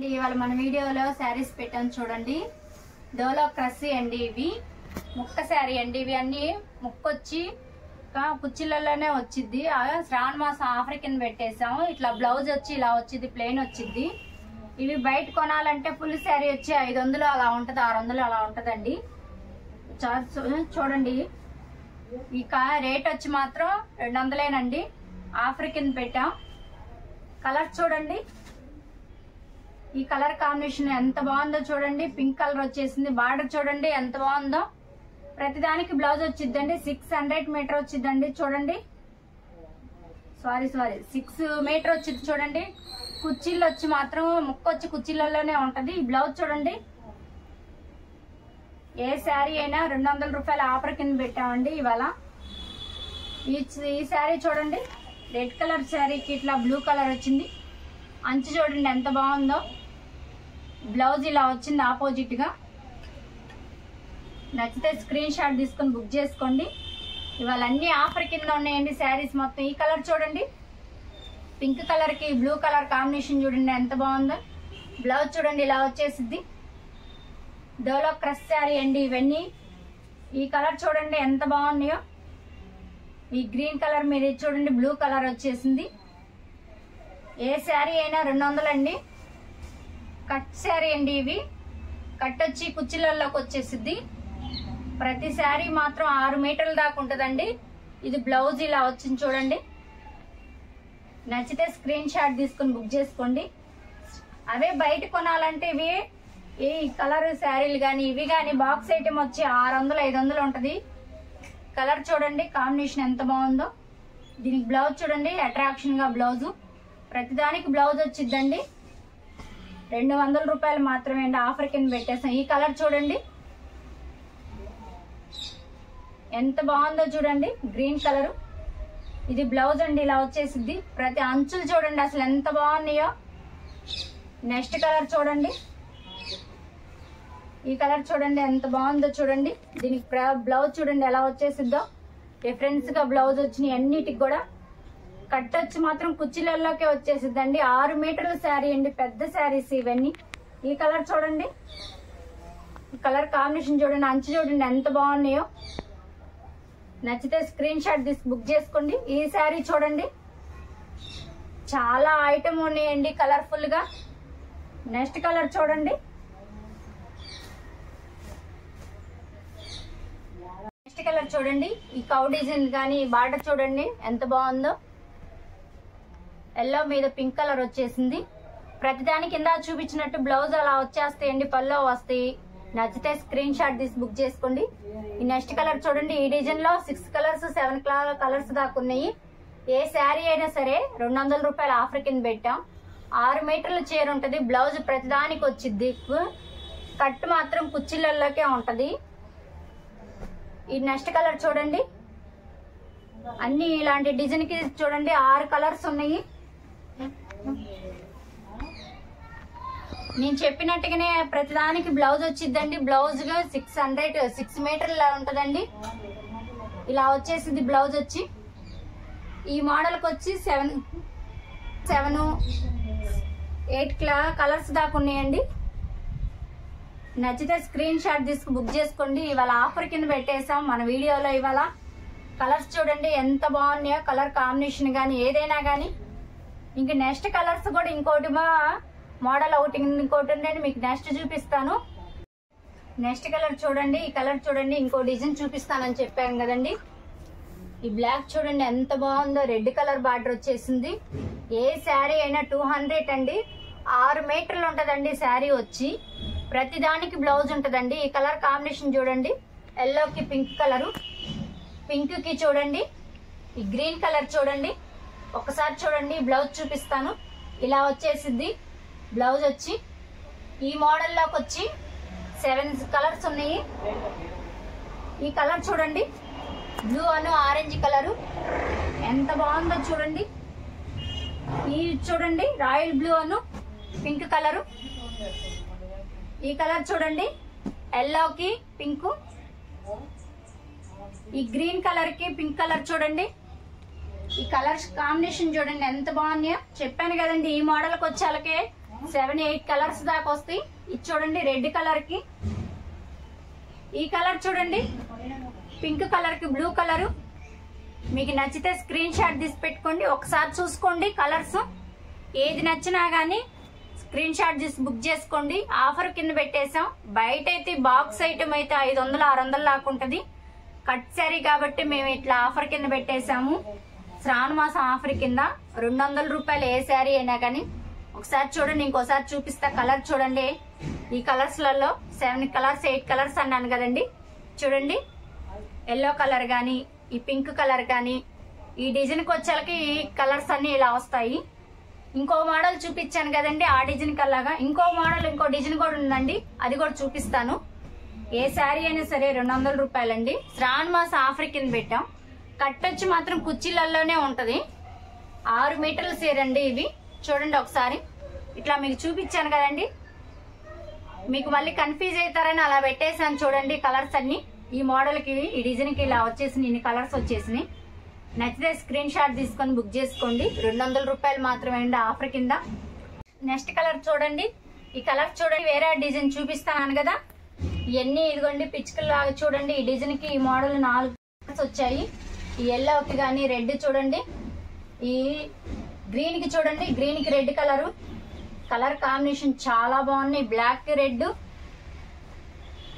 ఇవాళ మన వీడియోలో శారీస్ పెట్టాను చూడండి. డోలో క్రస్సీ అండి. ఇవి ముక్క శారీ అండి. ఇవి అన్ని ముక్కొచ్చి కుర్చీలలోనే వచ్చింది. శ్రావణ మాసం ఆఫర్ కింద పెట్టేసాము. ఇట్లా బ్లౌజ్ వచ్చి ఇలా వచ్చింది, ప్లెయిన్ వచ్చింది. ఇవి బయట కొనాలంటే ఫుల్ శారీ వచ్చి 500 అలా ఉంటది, 600 అలా ఉంటదండి. చూడండి ఈ రేట్ వచ్చి మాత్రం 200 ఆఫర్ కింద పెట్టాం. కలర్ చూడండి, ఈ కలర్ కాంబినేషన్ ఎంత బాగుందో చూడండి. పింక్ కలర్ వచ్చేసింది. బార్డర్ చూడండి ఎంత బాగుందో. ప్రతిదానికి బ్లౌజ్ వచ్చిందండి. 600 మీటర్ వచ్చిందండి. చూడండి, సారీ 6 మీటర్ వచ్చింది. చూడండి, కుర్చీలు వచ్చి మాత్రం ముక్కొచ్చి కుర్చీలలోనే ఉంటది. ఈ బ్లౌజ్ చూడండి. ఏ శారీ అయినా 200 రూపాయల ఆఫర్ కింద పెట్టామండి ఇవాళ. ఈ శారీ చూడండి, రెడ్ కలర్ శారీకి ఇట్లా బ్లూ కలర్ వచ్చింది. అంచు చూడండి ఎంత బాగుందో. బ్లౌజ్ ఇలా వచ్చింది ఆపోజిట్ గా. నచ్చితే స్క్రీన్ షాట్ తీసుకొని బుక్ చేసుకోండి. ఇవాళ అన్ని ఆఫర్ కింద ఉన్నాయండి శారీస్ మొత్తం. ఈ కలర్ చూడండి, పింక్ కలర్ కి బ్లూ కలర్ కాంబినేషన్ చూడండి ఎంత బాగుందో. బ్లౌజ్ చూడండి ఇలా వచ్చేసిద్ది. డోలో క్రష్ శారీ అండి ఇవన్నీ. ఈ కలర్ చూడండి ఎంత బాగున్నాయో. ఈ గ్రీన్ కలర్ మీద చూడండి బ్లూ కలర్ వచ్చేసింది. ఏ శారీ అయినా 200 అండి. కట్ శారీ అండి. ఇవి కట్ వచ్చి కుర్చీలలోకి వచ్చేసిద్ది. ప్రతి శారీ మాత్రం 6 మీటర్ల దాకా ఉంటుందండి. ఇది బ్లౌజ్ ఇలా వచ్చింది చూడండి. నచ్చితే స్క్రీన్ షాట్ తీసుకుని బుక్ చేసుకోండి. అవే బయట కొనాలంటే ఇవి ఈ కలర్ శారీలు కానీ ఇవి కానీ బాక్స్ ఐటమ్ వచ్చి 600 500 ఉంటది. కలర్ చూడండి కాంబినేషన్ ఎంత బాగుందో. దీనికి బ్లౌజ్ చూడండి అట్రాక్షన్ గా బ్లౌజు. ప్రతిదానికి బ్లౌజ్ వచ్చిద్దండి. 200 రూపాయలు మాత్రమే అండి. ఆఫర్ కింద పెట్టేసాం. ఈ కలర్ చూడండి ఎంత బాగుందో చూడండి, గ్రీన్ కలర్. ఇది బ్లౌజ్ అండి ఇలా వచ్చేసిద్ది. ప్రతి అంచులు చూడండి అసలు ఎంత బాగున్నాయో. నెక్స్ట్ కలర్ చూడండి, ఈ కలర్ చూడండి ఎంత బాగుందో చూడండి. దీనికి బ్లౌజ్ చూడండి ఎలా వచ్చేసిద్దో. డిఫరెన్స్ గా బ్లౌజ్ వచ్చినాయి అన్నిటికి కూడా. కట్ వచ్చి మాత్రం కుర్చీలలోకే వచ్చేసిద్దండి. 6 మీటర్ల శారీ అండి, పెద్ద శారీస్ ఇవన్నీ. ఈ కలర్ చూడండి, ఈ కలర్ కాంబినేషన్ చూడండి, అంచు చూడండి ఎంత బాగున్నాయో. నచ్చితే స్క్రీన్ షాట్ తీసి బుక్ చేసుకోండి. ఈ శారీ చూడండి చాలా ఐటమ్ ఉన్నాయండి కలర్ఫుల్ గా. నెక్స్ట్ కలర్ చూడండి, నెక్స్ట్ కలర్ చూడండి. ఈ కౌ డిజైన్ కానీ ఈ బార్డర్ చూడండి ఎంత బాగుందో. ఎల్లో మీద పింక్ కలర్ వచ్చేసింది. ప్రతిదానికి కింద చూపించినట్టు బ్లౌజ్ అలా వచ్చేస్తాయండి, పల్లో వస్తాయి. నచ్చితే స్క్రీన్ షాట్ తీసి బుక్ చేసుకోండి. ఈ నెక్స్ట్ కలర్ చూడండి, ఈ డిజైన్ లో 6 కలర్స్ 7 కలర్స్ దాకా ఉన్నాయి. ఏ శారీ అయినా సరే 200 రూపాయల ఆఫర్ కింద పెట్టాం. 6 మీటర్ల చీర ఉంటది. బ్లౌజ్ ప్రతిదానికి వచ్చిద్ది. కట్ మాత్రం కుర్చీలలోకే ఉంటది. ఈ నెక్స్ట్ కలర్ చూడండి, అన్ని ఇలాంటి డిజైన్ కి చూడండి 6 కలర్స్ ఉన్నాయి. నేను చెప్పినట్టుగానే ప్రతిదానికి బ్లౌజ్ వచ్చిద్దండి. బ్లౌజ్ 6 మీటర్ల ఉంటదండి. ఇలా వచ్చేసింది బ్లౌజ్ వచ్చి. ఈ మోడల్ కి వచ్చి 7 8 కలర్స్ దాకా ఉన్నాయండి. నచ్చితే స్క్రీన్ షాట్ తీసుకు బుక్ చేసుకోండి. ఇవాళ ఆఫర్ కింద పెట్టేసాం మన వీడియోలో. ఇవాళ కలర్స్ చూడండి ఎంత బాగున్నాయో. కలర్ కాంబినేషన్ కానీ ఏదైనా కానీ. ఇంక నెక్స్ట్ కలర్స్ కూడా ఇంకోటి మోడల్ ఒకటి ఇంకోటి ఉందండి, మీకు నెక్స్ట్ చూపిస్తాను. నెక్స్ట్ కలర్ చూడండి, ఈ కలర్ చూడండి ఇంకో డిజైన్ చూపిస్తానని చెప్పాను కదండి. ఈ బ్లాక్ చూడండి ఎంత బాగుందో. రెడ్ కలర్ బార్డర్ వచ్చేసింది. ఏ శారీ అయినా 200 అండి. 6 మీటర్లు ఉంటదండి శారీ వచ్చి. ప్రతి దానికి బ్లౌజ్ ఉంటదండి. ఈ కలర్ కాంబినేషన్ చూడండి, ఎల్లోకి పింక్ కలరు, పింక్ కి చూడండి ఈ గ్రీన్ కలర్ చూడండి. ఒకసారి చూడండి బ్లౌజ్ చూపిస్తాను. ఇలా వచ్చేసిద్ది బ్లౌజ్ వచ్చి. ఈ మోడల్ లోకి వచ్చి 7 కలర్స్ ఉన్నాయి. ఈ కలర్ చూడండి బ్లూ అను ఆరెంజ్ కలరు ఎంత బాగుందో చూడండి. ఈ చూడండి రాయల్ బ్లూ అను పింక్ కలరు. ఈ కలర్ చూడండి ఎల్లోకి పింక్. ఈ గ్రీన్ కలర్ కి పింక్ కలర్ చూడండి. ఈ కలర్స్ కాంబినేషన్ చూడండి ఎంత బాగున్నాయో. చెప్పాను కదండి ఈ మోడల్ కి వచ్చేలకే 7-8 కలర్స్ దాకా వస్తాయి. ఇది చూడండి రెడ్ కలర్ కి, ఈ కలర్ చూడండి పింక్ కలర్ కి, బ్లూ కలరు. మీకు నచ్చితే స్క్రీన్ షాట్ తీసి పెట్టుకోండి, ఒకసారి చూసుకోండి. కలర్స్ ఏది నచ్చినా గానీ స్క్రీన్ షాట్ తీసి బుక్ చేసుకోండి. ఆఫర్ కింద పెట్టేసాం. బయట అయితే బాక్స్ ఐటమ్ అయితే 500-600 దాకా ఉంటది. కట్ శారీ కాబట్టి మేము ఇట్లా ఆఫర్ కింద పెట్టేసాము. శ్రావణ మాసం ఆఫర్ కింద 200 రూపాయలు ఏ శారీ అయినా కానీ. ఒకసారి చూడండి, ఇంకోసారి చూపిస్తా. కలర్ చూడండి, ఈ కలర్స్ లలో 7 కలర్స్ 8 కలర్స్ అన్నాను కదండి. చూడండి ఎల్లో కలర్ గానీ, ఈ పింక్ కలర్ కానీ, ఈ డిజైన్ కి వచ్చేలకి ఈ కలర్స్ అన్ని ఇలా వస్తాయి. ఇంకో మోడల్ చూపించాను కదండి, ఆ డిజైన్ కల్లాగా ఇంకో మోడల్ ఇంకో డిజైన్ కూడా ఉందండి, అది కూడా చూపిస్తాను. ఏ శారీ అయినా సరే 200 రూపాయలండి. శ్రావణ మాసం ఆఫర్ కింద పెట్టాం. కట్టొచ్చి మాత్రం కుర్చీలలోనే ఉంటది. 6 మీటర్ల చీర అండి ఇవి. చూడండి ఒకసారి ఇట్లా మీకు చూపించాను కదండి, మీకు మళ్ళీ కన్ఫ్యూజ్ అవుతారని అలా పెట్టేసాను. చూడండి కలర్స్ అన్ని ఈ మోడల్ కి, ఈ డిజైన్ కి ఇలా వచ్చేసి ఇన్ని కలర్స్ వచ్చేసినాయి. నచ్చితే స్క్రీన్ షాట్ తీసుకొని బుక్ చేసుకోండి. 200 రూపాయలు మాత్రమే అండి ఆఫర్ కింద. నెక్స్ట్ కలర్ చూడండి, ఈ కలర్ చూడండి వేరే డిజైన్ చూపిస్తాను కదా. ఇవన్నీ ఇదిగోండి పిచ్చుకల్లాగా చూడండి. ఈ డిజైన్ కి ఈ మోడల్ 4 కలర్స్ వచ్చాయి. ఈ ఎల్లోకి కానీ రెడ్ చూడండి, ఈ గ్రీన్ కి చూడండి, గ్రీన్ కి రెడ్ కలరు. కలర్ కాంబినేషన్ చాలా బాగున్నాయి. బ్లాక్ కి రెడ్,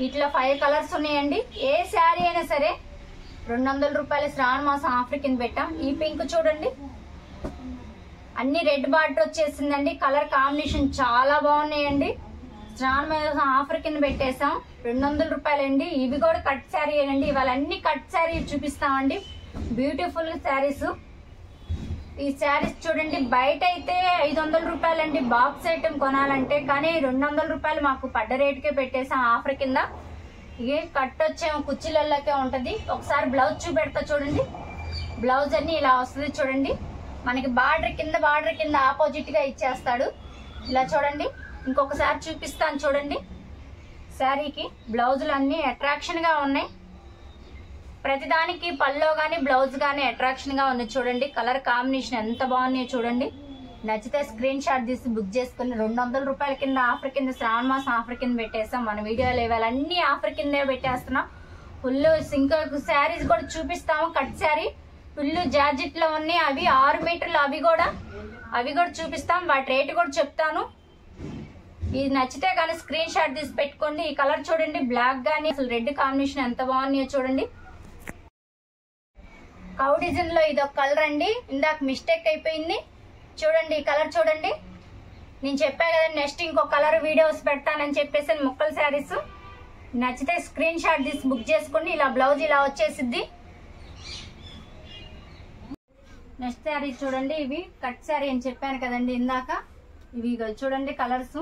ఇట్లా 5 కలర్స్ ఉన్నాయండి. ఏ శారీ అయినా సరే 200 రూపాయలు శ్రావణ మాసం ఆఫర్ కింద పెట్టాం. ఈ పింక్ చూడండి, అన్ని రెడ్ బార్డర్ వచ్చేసిందండి. కలర్ కాంబినేషన్ చాలా బాగున్నాయండి. శ్రావణ మాసం ఆఫర్ కింద పెట్టేసాం. 200 రూపాయలండి. ఇవి కూడా కట్ శారీ అండి. ఇవాళ అన్ని కట్ శారీ చూపిస్తామండి. బ్యూటిఫుల్ శారీస్. ఈ శారీస్ చూడండి బయట అయితే 500 రూపాయలండి బాక్స్ ఐటమ్ కొనాలంటే, కానీ 200 రూపాయలు మాకు పడ్డ రేటుకే పెట్టేసాం ఆఫర్ కింద. ఇవి కట్ వచ్చేమో కుర్చీలలోకే ఉంటది. ఒకసారి బ్లౌజ్ చూపెడతా చూడండి. బ్లౌజ్ అన్ని ఇలా వస్తుంది చూడండి. మనకి బార్డర్ కింద ఆపోజిట్ గా ఇచ్చేస్తాడు. ఇలా చూడండి, ఇంకొకసారి చూపిస్తాను చూడండి. శారీకి బ్లౌజులు అన్ని అట్రాక్షన్ గా ఉన్నాయి. ప్రతిదానికి పల్లో గానీ బ్లౌజ్ గానీ అట్రాక్షన్ గా ఉన్నాయి చూడండి. కలర్ కాంబినేషన్ ఎంత బాగున్నాయో చూడండి. నచ్చితే స్క్రీన్ షాట్ తీసి బుక్ చేసుకుని 200 రూపాయల కింద ఆఫర్ కింద శ్రావణ మాసం ఆఫర్ కింద పెట్టేస్తాం. మన వీడియోలో ఇవాళన్నీ ఆఫర్ కిందే పెట్టేస్తున్నాం. ఫుల్ ఇంకో శారీస్ కూడా చూపిస్తాము. కట్ శారీ ఫుల్ జార్జెట్ లో ఉన్నాయి. అవి 6 మీటర్లు, అవి కూడా చూపిస్తాం. వాటి రేటు కూడా చెప్తాను. ఇది నచ్చితే కానీ స్క్రీన్ షాట్ తీసి పెట్టుకోండి. ఈ కలర్ చూడండి, బ్లాక్ గానీ అసలు రెడ్ కాంబినేషన్ ఎంత బాగున్నాయో చూడండి. కౌ డిజైన్ లో ఇది ఒక కలర్ అండి, ఇందాక మిస్టేక్ అయిపోయింది. చూడండి ఈ కలర్ చూడండి. నేను చెప్పా కదా నెక్స్ట్ ఇంకో కలర్ వీడియోస్ పెడతానని చెప్పేసి ముక్కల శారీస్. నచ్చితే స్క్రీన్ షాట్ తీసి బుక్ చేసుకోండి. ఇలా బ్లౌజ్ ఇలా వచ్చేసిద్ది. నెక్స్ట్ శారీ చూడండి, ఇవి కట్ శారీ అని చెప్పాను కదండి ఇందాక. ఇవి చూడండి కలర్స్.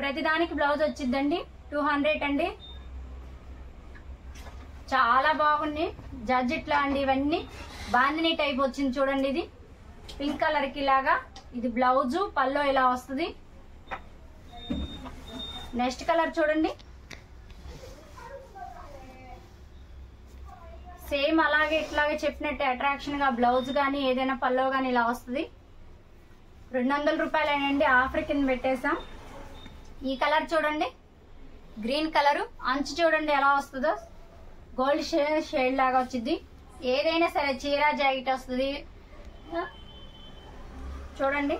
ప్రతిదానికి బ్లౌజ్ వచ్చిద్దండి. 200 అండి. చాలా బాగున్నాయి. జార్జెట్ లా అండి ఇవన్నీ. బాందిని టైప్ వచ్చింది చూడండి. ఇది పింక్ కలర్ కి ఇలాగా, ఇది బ్లౌజ్, పల్లో ఇలా వస్తుంది. నెక్స్ట్ కలర్ చూడండి, సేమ్ అలాగే ఇట్లాగే చెప్పినట్టు అట్రాక్షన్ గా బ్లౌజ్ గానీ ఏదైనా పల్లో గానీ ఇలా వస్తుంది. 200 రూపాయలేనండి ఆఫర్ కింద పెట్టేసాం. ఈ కలర్ చూడండి, గ్రీన్ కలరు. అంచు చూడండి ఎలా వస్తుందో, గోల్డ్ షేడ్ లాగా వచ్చింది. ఏదైనా సరే చీర జాకెట్ వస్తుంది చూడండి.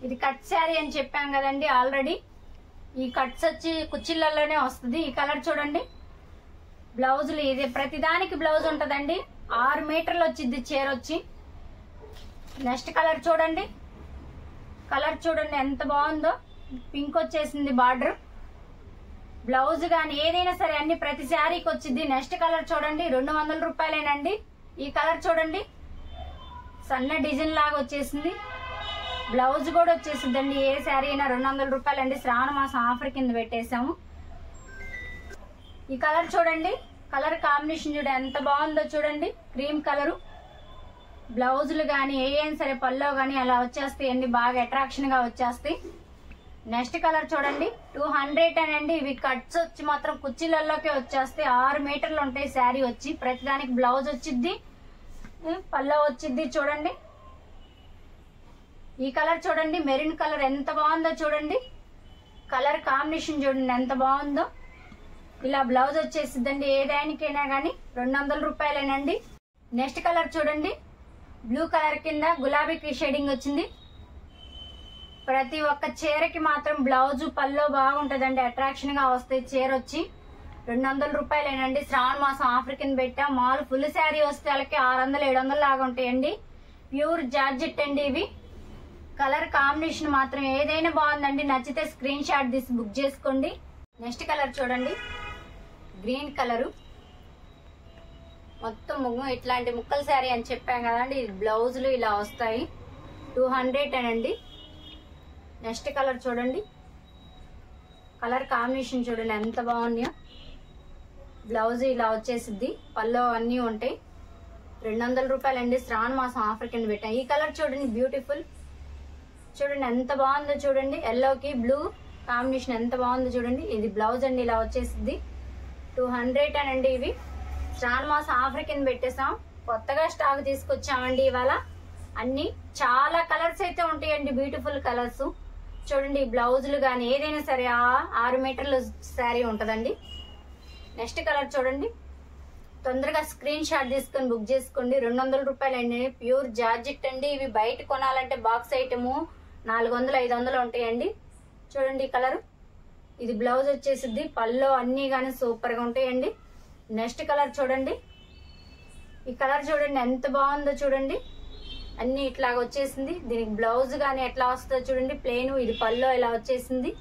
ఇది కట్ శారీ అని చెప్పాం కదండి ఆల్రెడీ. ఈ కట్స్ వచ్చి కుర్చీలలోనే వస్తుంది. ఈ కలర్ చూడండి, బ్లౌజులు ఇది ప్రతిదానికి బ్లౌజ్ ఉంటదండి. 6 మీటర్లు వచ్చింది చీర వచ్చి. నెక్స్ట్ కలర్ చూడండి, కలర్ చూడండి ఎంత బాగుందో. పింక్ వచ్చేసింది బార్డర్. బ్లౌజ్ గానీ ఏదైనా సరే అన్ని ప్రతి శారీకి వచ్చింది. నెక్స్ట్ కలర్ చూడండి, 200 రూపాయలేనండి. ఈ కలర్ చూడండి, సన్న డిజైన్ లాగా వచ్చేసింది. బ్లౌజ్ కూడా వచ్చేసిందండి. ఏ శారీ అయినా 200 రూపాయలండి. శ్రావణ మాసం ఆఫర్ కింద పెట్టేసాము. ఈ కలర్ చూడండి, కలర్ కాంబినేషన్ చూడండి ఎంత బాగుందో చూడండి. Cream colour. బ్లౌజులు గానీ ఏం సరే పల్లో గానీ అలా వచ్చేస్తాయి అండి, బాగా అట్రాక్షన్ గా వచ్చేస్తాయి. నెక్స్ట్ కలర్ చూడండి, 200 అనండి. ఇవి కట్స్ వచ్చి మాత్రం కుర్చీలలోకి వచ్చేస్తాయి. 6 మీటర్లు ఉంటాయి శారీ వచ్చి. ప్రతిదానికి బ్లౌజ్ వచ్చిద్ది, పల్లో వచ్చిద్ది చూడండి. ఈ కలర్ చూడండి, మెరూన్ కలర్ ఎంత బాగుందో చూడండి. కలర్ కాంబినేషన్ చూడండి ఎంత బాగుందో. ఇలా బ్లౌజ్ వచ్చేసిద్దండి. ఏదానికైనా కానీ 200 రూపాయలేనండి. నెక్స్ట్ కలర్ చూడండి, బ్లూ కలర్ కింద గులాబీ షేడింగ్ వచ్చింది. ప్రతి ఒక్క చీరకి మాత్రం బ్లౌజ్ పల్లో బాగుంటదండి, అట్రాక్షన్ గా వస్తాయి. చీర వచ్చి 200 రూపాయలేనండి. శ్రావణ మాసం ఆఫర్ కింద పెట్టా. మాల్ ఫుల్ శారీ వస్తే వాళ్ళకి 600-700 లాగా ఉంటాయండి. ప్యూర్ జార్జెట్ అండి ఇవి. కలర్ కాంబినేషన్ మాత్రం ఏదైనా బాగుందండి. నచ్చితే స్క్రీన్ షాట్ తీసి బుక్ చేసుకోండి. నెక్స్ట్ కలర్ చూడండి, గ్రీన్ కలరు. మొత్తం ముగ్గు ఇట్లాంటి ముక్కల శారీ అని చెప్పాం కదండి. బ్లౌజులు ఇలా వస్తాయి. 200 అనండి. నెక్స్ట్ కలర్ చూడండి, కలర్ కాంబినేషన్ చూడండి ఎంత బాగున్నాయో. బ్లౌజ్ ఇలా వచ్చేసిద్ది, పల్లో అన్నీ ఉంటాయి. 200 రూపాయలండి. శ్రావణ మాసం ఆఫర్ కింద పెట్టాం. ఈ కలర్ చూడండి, బ్యూటిఫుల్. చూడండి ఎంత బాగుందో చూడండి. ఎల్లోకి బ్లూ కాంబినేషన్ ఎంత బాగుందో చూడండి. ఇది బ్లౌజ్ అండి, ఇలా వచ్చేసిద్ది. 200 అనండి. ఇవి శ్రావణ మాసం ఆఫర్ కింద పెట్టేసాం. కొత్తగా స్టాక్ తీసుకొచ్చామండి ఇవాళ. అన్ని చాలా కలర్స్ అయితే ఉంటాయండి, బ్యూటిఫుల్ కలర్స్. చూడండి బ్లౌజులు కానీ ఏదైనా సరే 6 మీటర్ల శారీ ఉంటుందండి. నెక్స్ట్ కలర్ చూడండి, తొందరగా స్క్రీన్ షాట్ తీసుకొని బుక్ చేసుకోండి. 200 రూపాయలండి. ప్యూర్ జార్జెట్ అండి. ఇవి బయట కొనాలంటే బాక్స్ ఐటము 400-500 ఉంటాయండి. చూడండి ఈ కలర్. ఇది బ్లౌజ్ వచ్చేసిద్ది. పల్లో అన్నీ కానీ సూపర్ గా ఉంటాయండి. నెక్స్ట్ కలర్ చూడండి, ఈ కలర్ చూడండి ఎంత బాగుందో చూడండి. అన్ని ఇట్లాగ వచ్చేసింది. దీనికి బ్లౌజ్ కానీ ఎట్లా వస్తుందో చూడండి, ప్లెయిన్. ఇది పల్లో ఇలా వచ్చేసింది.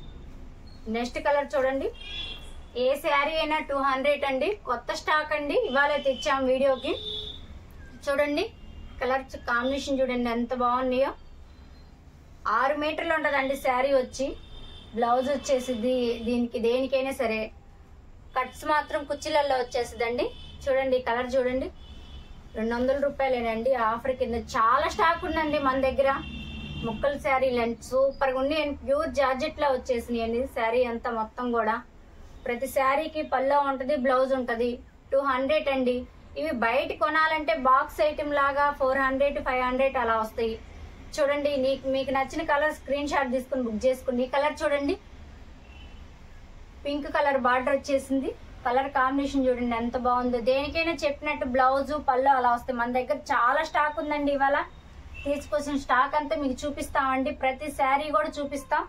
నెక్స్ట్ కలర్ చూడండి, ఏ శారీ అయినా 200 అండి. కొత్త స్టాక్ అండి, ఇవాళ తెచ్చాం వీడియోకి. చూడండి కలర్ కాంబినేషన్ చూడండి ఎంత బాగున్నాయో. 6 మీటర్లు ఉంటుందండి శారీ వచ్చి. బ్లౌజ్ వచ్చేసిద్ది. దీనికి దేనికైనా సరే కట్స్ మాత్రం కుర్చీలలో వచ్చేసిద్దండి. చూడండి ఈ కలర్ చూడండి, 200 రూపాయలేనండి. ఆఫర్ కింద చాలా స్టాక్ ఉందండి మన దగ్గర. ముక్కల శారీలు సూపర్ గా ఉన్నాయి. ప్యూర్ జార్జెట్ లా వచ్చేసినాయండి శారీ అంతా మొత్తం కూడా. ప్రతి శారీకి పల్లో ఉంటది, బ్లౌజ్ ఉంటది. 200 అండి. ఇవి బయట కొనాలంటే బాక్స్ ఐటమ్ లాగా 400-500 అలా వస్తాయి. చూడండి మీకు నచ్చిన కలర్ స్క్రీన్ షాట్ తీసుకుని బుక్ చేసుకోండి. ఈ కలర్ చూడండి, పింక్ కలర్ బార్డర్ వచ్చేసింది. కలర్ కాంబినేషన్ చూడండి ఎంత బాగుందో. దేనికైనా చెప్పినట్టు బ్లౌజ్ పళ్ళు అలా వస్తాయి. మన దగ్గర చాలా స్టాక్ ఉందండి. ఇవాళ తీసుకొచ్చిన స్టాక్ అంతా మీకు చూపిస్తామండి. ప్రతి శారీ కూడా చూపిస్తాం.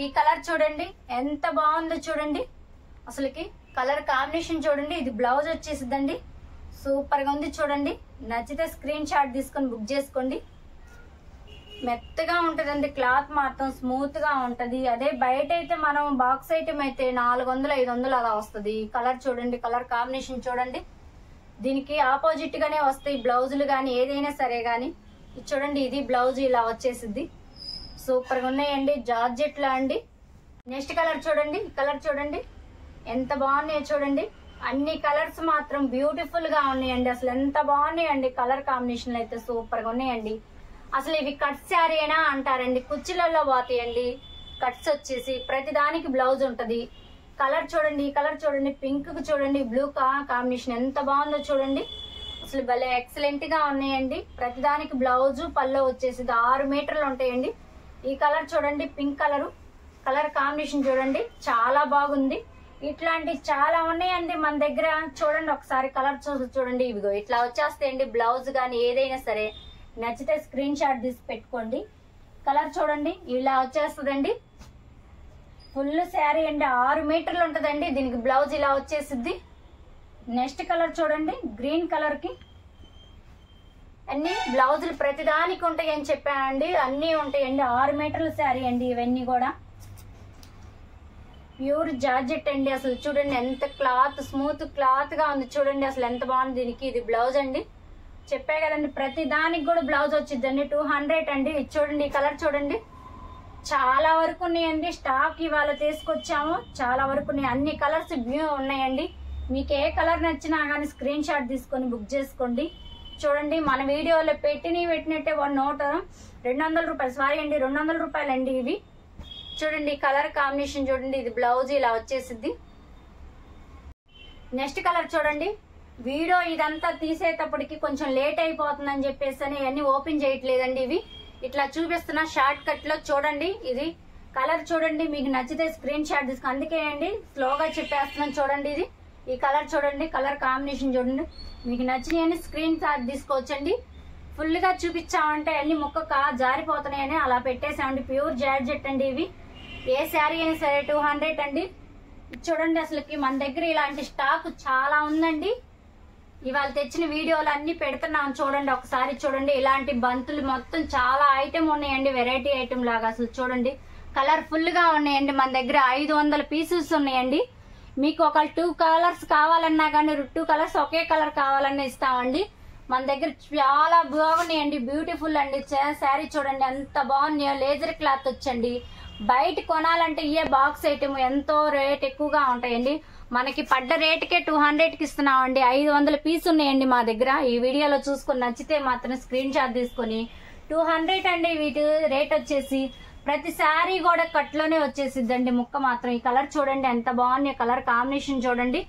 ఈ కలర్ చూడండి ఎంత బాగుందో చూడండి. అసలుకి కలర్ కాంబినేషన్ చూడండి. ఇది బ్లౌజ్ వచ్చేసిద్దండి. సూపర్ గా ఉంది చూడండి. నచ్చితే స్క్రీన్ షాట్ తీసుకొని బుక్ చేసుకోండి. మెత్తగా ఉంటదండి, క్లాత్ మాత్రం స్మూత్ గా ఉంటది. అదే బయట అయితే మనం బాక్స్ ఐటమ్ అయితే 400-500 అలా వస్తుంది. కలర్ చూడండి, కలర్ కాంబినేషన్ చూడండి. దీనికి ఆపోజిట్ గానే వస్తాయి బ్లౌజులు కానీ ఏదైనా సరే గానీ. చూడండి ఇది బ్లౌజ్ ఇలా వచ్చేసిద్ది. సూపర్ గా ఉన్నాయండి, జార్జెట్ లా అండి. నెక్స్ట్ కలర్ చూడండి, కలర్ చూడండి ఎంత బాగున్నాయో చూడండి. అన్ని కలర్స్ మాత్రం బ్యూటిఫుల్ గా ఉన్నాయండి. అసలు ఎంత బాగున్నాయండి. కలర్ కాంబినేషన్ అయితే సూపర్ గా ఉన్నాయండి. అసలు ఇవి కట్ శారీ అయినా అంటారండి, కుర్చీలలో పోతాయండి. కట్స్ వచ్చేసి ప్రతి దానికి బ్లౌజ్ ఉంటది. కలర్ చూడండి, ఈ కలర్ చూడండి, పింక్ కు చూడండి, బ్లూ కాంబినేషన్ ఎంత బాగుందో చూడండి. అసలు భలే ఎక్సలెంట్ గా ఉన్నాయండి. ప్రతిదానికి బ్లౌజ్ పల్లో వచ్చేసి 6 మీటర్లు ఉంటాయండి. ఈ కలర్ చూడండి, పింక్ కలర్. కలర్ కాంబినేషన్ చూడండి చాలా బాగుంది. ఇట్లాంటి చాలా ఉన్నాయండి మన దగ్గర. చూడండి ఒకసారి కలర్ చూడండి. ఇవిగో ఇట్లా వచ్చేస్తాయండి బ్లౌజ్ కానీ ఏదైనా సరే. నచ్చితే స్క్రీన్ షాట్ తీసి పెట్టుకోండి. కలర్ చూడండి ఇలా వచ్చేస్తుందండి. ఫుల్ శారీ అండి, 6 మీటర్లు ఉంటదండి. దీనికి బ్లౌజ్ ఇలా వచ్చేసిద్ది. నెక్స్ట్ కలర్ చూడండి, గ్రీన్ కలర్ కి అన్ని బ్లౌజులు ప్రతిదానికి ఉంటాయి అని చెప్పానండి. అన్ని ఉంటాయండి. 6 మీటర్ల శారీ అండి ఇవన్నీ కూడా. ప్యూర్ జార్జెట్ అండి. అసలు చూడండి ఎంత క్లాత్, స్మూత్ క్లాత్ గా ఉంది చూడండి. అసలు ఎంత బాగుంది. దీనికి ఇది బ్లౌజ్ అండి. చెప్పే కదండి ప్రతి దానికి కూడా బ్లౌజ్ వచ్చిందండి. 200 అండి. చూడండి ఈ కలర్ చూడండి. చాలా వరకు ఉన్నాయండి. స్టాక్ ఇవాళ తీసుకొచ్చాము. చాలా వరకు ఉన్నాయి. అన్ని కలర్స్ ఉన్నాయండి. మీకు ఏ కలర్ నచ్చినా కానీ స్క్రీన్ షాట్ తీసుకొని బుక్ చేసుకోండి. చూడండి మన వీడియోలో పెట్టినట్టే 200 రూపాయలు. సారీ అండి, 200 రూపాయలండి ఇవి. చూడండి కలర్ కాంబినేషన్ చూడండి. ఇది బ్లౌజ్ ఇలా వచ్చేసిద్ది. నెక్స్ట్ కలర్ చూడండి. వీడియో ఇదంతా తీసేటప్పటికి కొంచెం లేట్ అయిపోతుందని చెప్పేసి ఇవన్నీ ఓపెన్ చేయట్లేదండి. ఇట్లా చూపిస్తున్న షార్ట్ కట్ లో చూడండి. ఇది కలర్ చూడండి, మీకు నచ్చితే స్క్రీన్ షాట్ తీసుకో. అందుకే అండి స్లోగా చెప్పేస్తున్నాను. చూడండి ఇది ఈ కలర్ చూడండి, కలర్ కాంబినేషన్ చూడండి. మీకు నచ్చినాయని స్క్రీన్ షాట్ తీసుకోవచ్చండి. ఫుల్ గా చూపించామంటే అన్ని ముక్క జారిపోతున్నాయని అలా పెట్టేసామండి. ప్యూర్ జార్జెట్ అండి. ఇవి ఏ శారీ అయినా సరే 200 అండి. చూడండి అసలుకి మన దగ్గర ఇలాంటి స్టాక్ చాలా ఉందండి. ఇవాళ తెచ్చిన వీడియోలు అన్ని పెడుతున్నాం చూడండి. ఒకసారి చూడండి, ఇలాంటి బంతులు మొత్తం చాలా ఐటమ్ ఉన్నాయండి. వెరైటీ ఐటమ్ లాగా అసలు చూడండి, కలర్ఫుల్ గా ఉన్నాయండి. మన దగ్గర 500 పీసెస్ ఉన్నాయండి. మీకు ఒక 2 కలర్స్ కావాలన్నా కానీ 2 కలర్స్ ఒకే కలర్ కావాలన్నా ఇస్తామండి. మన దగ్గర చాలా బాగున్నాయండి, బ్యూటిఫుల్ అండి. శారీ చూడండి ఎంత బాగున్నాయో. లేజర్ క్లాత్ వచ్చండి. బయట కొనాలంటే ఇయే బాక్స్ ఐటమ్ ఎంతో రేట్ ఎక్కువగా ఉంటాయండి. మనకి పడ్డ రేటుకే 200కి ఇస్తున్నామండి. 500 పీస్ ఉన్నాయండి మా దగ్గర. ఈ వీడియోలో చూసుకొని నచ్చితే మాత్రం స్క్రీన్ షాట్ తీసుకొని 200 అండి. వీటి రేట్ వచ్చేసి ప్రతి శారీ కూడా కట్లోనే వచ్చేసిద్దండి. ముక్క మాత్రం ఈ కలర్ చూడండి ఎంత బాగుంది. కలర్ కాంబినేషన్ చూడండి,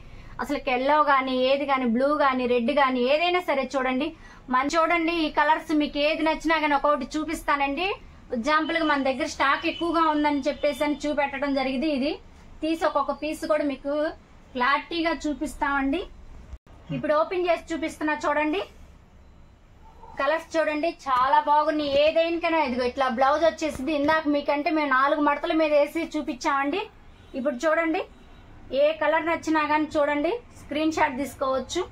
అసలు ఎల్లో గానీ ఏది గానీ బ్లూ గానీ రెడ్ గానీ ఏదైనా సరే చూడండి. మన చూడండి ఈ కలర్స్ మీకు ఏది నచ్చినా గానీ ఒక్కొక్కటి చూపిస్తానండి. ఎగ్జాంపుల్ గా మన దగ్గర స్టాక్ ఎక్కువగా ఉందని చెప్పేసి అని చూపెట్టడం జరిగింది. ఇది తీసి ఒక్కొక్క పీస్ కూడా మీకు క్లారిటీగా చూపిస్తామండి. ఇప్పుడు ఓపెన్ చేసి చూపిస్తున్నా చూడండి. కలర్స్ చూడండి చాలా బాగున్నాయి. ఏదైనా ఇదిగో ఇట్లా బ్లౌజ్ వచ్చేసింది. ఇందాక మీకంటే మేము 4 మడతల మీద వేసి చూపించామండి. ఇప్పుడు చూడండి, ఏ కలర్ నచ్చినా కానీ చూడండి స్క్రీన్ షాట్ తీసుకోవచ్చు.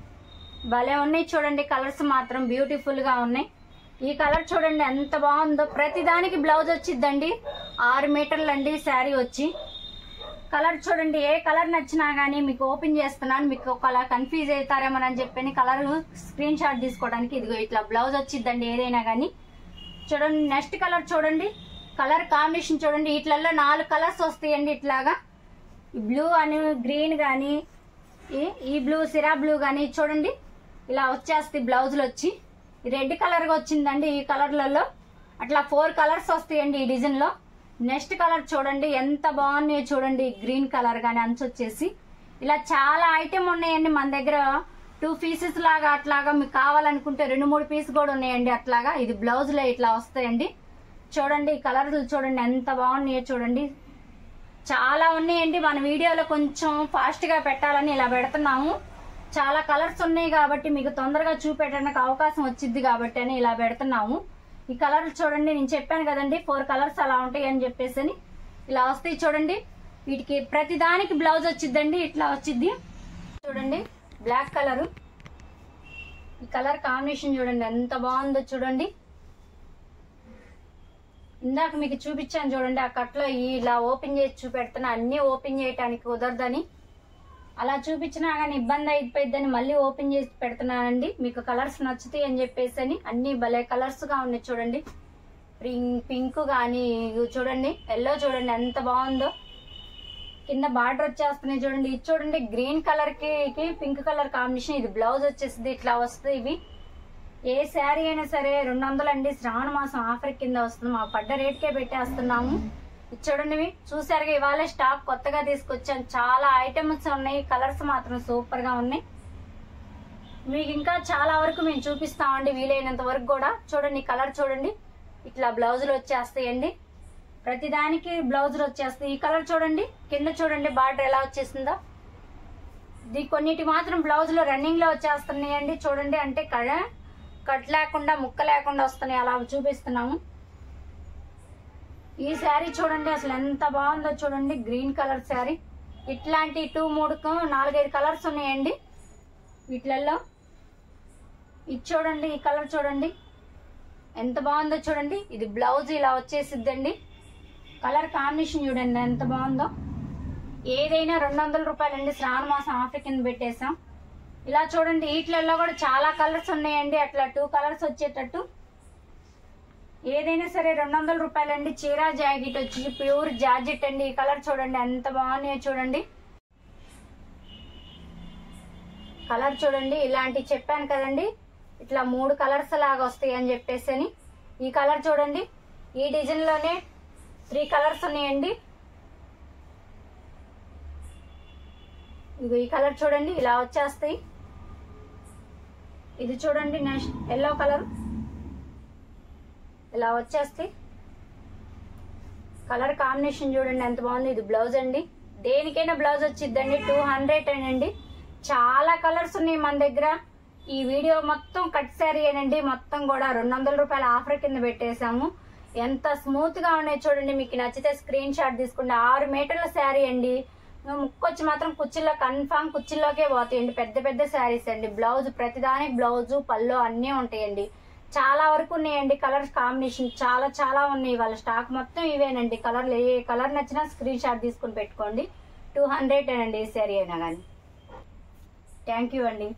భలే ఉన్నాయి చూడండి, కలర్స్ మాత్రం బ్యూటిఫుల్ గా ఉన్నాయి. ఈ కలర్ చూడండి ఎంత బాగుందో. ప్రతి దానికి బ్లౌజ్ వచ్చిద్దండి. 6 మీటర్లు అండి శారీ వచ్చి. కలర్ చూడండి, ఏ కలర్ నచ్చినా గానీ మీకు ఓపెన్ చేస్తున్నాను. మీకు ఒకలా కన్ఫ్యూజ్ అవుతారేమోనని చెప్పని కలర్ స్క్రీన్ షాట్ తీసుకోవడానికి ఇదిగో ఇట్లా బ్లౌజ్ వచ్చిద్దండి ఏదైనా గానీ. చూడండి నెక్స్ట్ కలర్ చూడండి, కలర్ కాంబినేషన్ చూడండి. వీటిలలో 4 కలర్స్ వస్తాయండి. ఇట్లాగా బ్లూ అని గ్రీన్ గానీ ఈ బ్లూ సిరా బ్లూ గానీ చూడండి ఇలా వచ్చేస్తాయి బ్లౌజులు వచ్చి. రెడ్ కలర్ గా వచ్చిందండి. ఈ కలర్లలో అట్లా 4 కలర్స్ వస్తాయండి ఈ డిజైన్ లో. నెక్స్ట్ కలర్ చూడండి ఎంత బాగున్నాయో చూడండి. గ్రీన్ కలర్ గానీ అంచు వచ్చేసి ఇలా చాలా ఐటమ్ ఉన్నాయండి మన దగ్గర. 2 పీసెస్ లాగా అట్లాగా మీకు కావాలనుకుంటే 2-3 పీస్ కూడా ఉన్నాయండి అట్లాగా. ఇది బ్లౌజ్ లో ఇట్లా వస్తాయండి. చూడండి ఈ కలర్లు చూడండి ఎంత బాగున్నాయో చూడండి. చాలా ఉన్నాయండి. మన వీడియోలో కొంచెం ఫాస్ట్ గా పెట్టాలని ఇలా పెడుతున్నాము. చాలా కలర్స్ ఉన్నాయి కాబట్టి మీకు తొందరగా చూపెట్టడానికి అవకాశం వచ్చింది కాబట్టి అని ఇలా పెడుతున్నాము. ఈ కలర్ చూడండి, నేను చెప్పాను కదండి 4 కలర్స్ అలా ఉంటాయి అని చెప్పేసి ఇలా వస్తాయి చూడండి. వీటికి ప్రతి దానికి బ్లౌజ్ వచ్చిద్దండి. ఇట్లా వచ్చిద్ది చూడండి. బ్లాక్ కలర్, ఈ కలర్ కాంబినేషన్ చూడండి ఎంత బాగుందో చూడండి. ఇందాక మీకు చూపించాను చూడండి, ఆ కట్లో ఇలా ఓపెన్ చేసి చూపెడుతున్నా. అన్ని ఓపెన్ చేయడానికి కుదరదని అలా చూపించినా కానీ ఇబ్బంది అయిపోయిద్దని మళ్ళీ ఓపెన్ చేసి పెడుతున్నానండి. మీకు కలర్స్ నచ్చుతాయి అని చెప్పేసి అని. అన్ని భలే కలర్స్ గా ఉన్నాయి చూడండి. పింక్ కానీ చూడండి, ఎల్లో చూడండి ఎంత బాగుందో. కింద బార్డర్ వచ్చేస్తున్నాయి చూడండి. ఇది చూడండి గ్రీన్ కలర్ కి పింక్ కలర్ కాంబినేషన్. ఇది బ్లౌజ్ వచ్చేసింది ఇట్లా వస్తుంది. ఇవి ఏ శారీ అయినా సరే 200 అండి. శ్రావణ మాసం ఆఫర్ కింద వస్తుంది. మా పడ్డ రేట్కే పెట్టేస్తున్నాము. చూడండి చూసారుగా, ఇవాళ స్టాక్ కొత్తగా తీసుకొచ్చాను. చాలా ఐటమ్స్ ఉన్నాయి. కలర్స్ మాత్రం సూపర్ గా ఉన్నాయి. మీకు ఇంకా చాలా వరకు మేము చూపిస్తామండి వీలైనంత వరకు కూడా. చూడండి కలర్ చూడండి, ఇట్లా బ్లౌజులు వచ్చేస్తాయండి. ప్రతిదానికి బ్లౌజులు వచ్చేస్తాయి. ఈ కలర్ చూడండి, కింద చూడండి బార్డర్ ఎలా వచ్చేసిందో. కొన్నిటి మాత్రం బ్లౌజులు రన్నింగ్ లో వచ్చేస్తున్నాయండి చూడండి. అంటే కట్ లేకుండా ముక్క లేకుండా వస్తున్నాయి, అలా చూపిస్తున్నాము. ఈ శారీ చూడండి అసలు ఎంత బాగుందో చూడండి. Green colour sari. ఇట్లాంటి 2-3-4-5 కలర్స్ ఉన్నాయండి వీటిలలో. ఇది చూడండి, ఈ కలర్ చూడండి ఎంత బాగుందో చూడండి. ఇది బ్లౌజ్ ఇలా వచ్చేసిద్దండి. కలర్ కాంబినేషన్ చూడండి ఎంత బాగుందో. ఏదైనా 200 రూపాయలండి. శ్రావణ మాసం ఆఫర్ కింద పెట్టేసాం. ఇలా చూడండి, వీటిలలో కూడా చాలా కలర్స్ ఉన్నాయండి. అట్లా 2 కలర్స్ వచ్చేటట్టు. ఏదైనా సరే 200 రూపాయలండి. చీర జాకెట్ వచ్చి ప్యూర్ జార్జెట్ అండి. ఈ కలర్ చూడండి ఎంత బాగున్నాయో చూడండి. కలర్ చూడండి, ఇలాంటి చెప్పాను కదండి ఇట్లా 3 కలర్స్ లాగా వస్తాయి అని చెప్పేసి అని. ఈ కలర్ చూడండి, ఈ డిజైన్ లోనే 3 కలర్స్ ఉన్నాయండి. ఈ కలర్ చూడండి ఇలా వచ్చేస్తాయి. ఇది చూడండి నెక్స్ట్ ఎల్లో కలర్. ఇలా వచ్చేస్తే కలర్ కాంబినేషన్ చూడండి ఎంత బాగుంది. ఇది బ్లౌజ్ అండి, దేనికైనా బ్లౌజ్ వచ్చిద్దండి. 200 అండి. చాలా కలర్స్ ఉన్నాయి మన దగ్గర. ఈ వీడియో మొత్తం కట్ శారీ అండి, మొత్తం కూడా 200 రూపాయల ఆఫర్ కింద పెట్టేశాము. ఎంత స్మూత్ గా ఉన్నాయి చూడండి. మీకు నచ్చితే స్క్రీన్ షాట్ తీసుకోండి. 6 మీటర్ల శారీ అండి. ముక్కొచ్చి మాత్రం కుర్చీలో కన్ఫామ్ కుర్చీలోకే పోతాయండి. పెద్ద పెద్ద శారీస్ అండి. బ్లౌజ్ ప్రతిదానికి బ్లౌజు పళ్ళు అన్నీ ఉంటాయండి. చాలా వరకు ఉన్నాయండి కలర్స్ కాంబినేషన్, చాలా చాలా ఉన్నాయి. వాళ్ళ స్టాక్ మొత్తం ఇవేనండి. కలర్లు ఏ కలర్ నచ్చినా స్క్రీన్ షాట్ తీసుకుని పెట్టుకోండి. 200 అండి ఈ శారీ అయినా కానీ. థ్యాంక్ యూ అండి.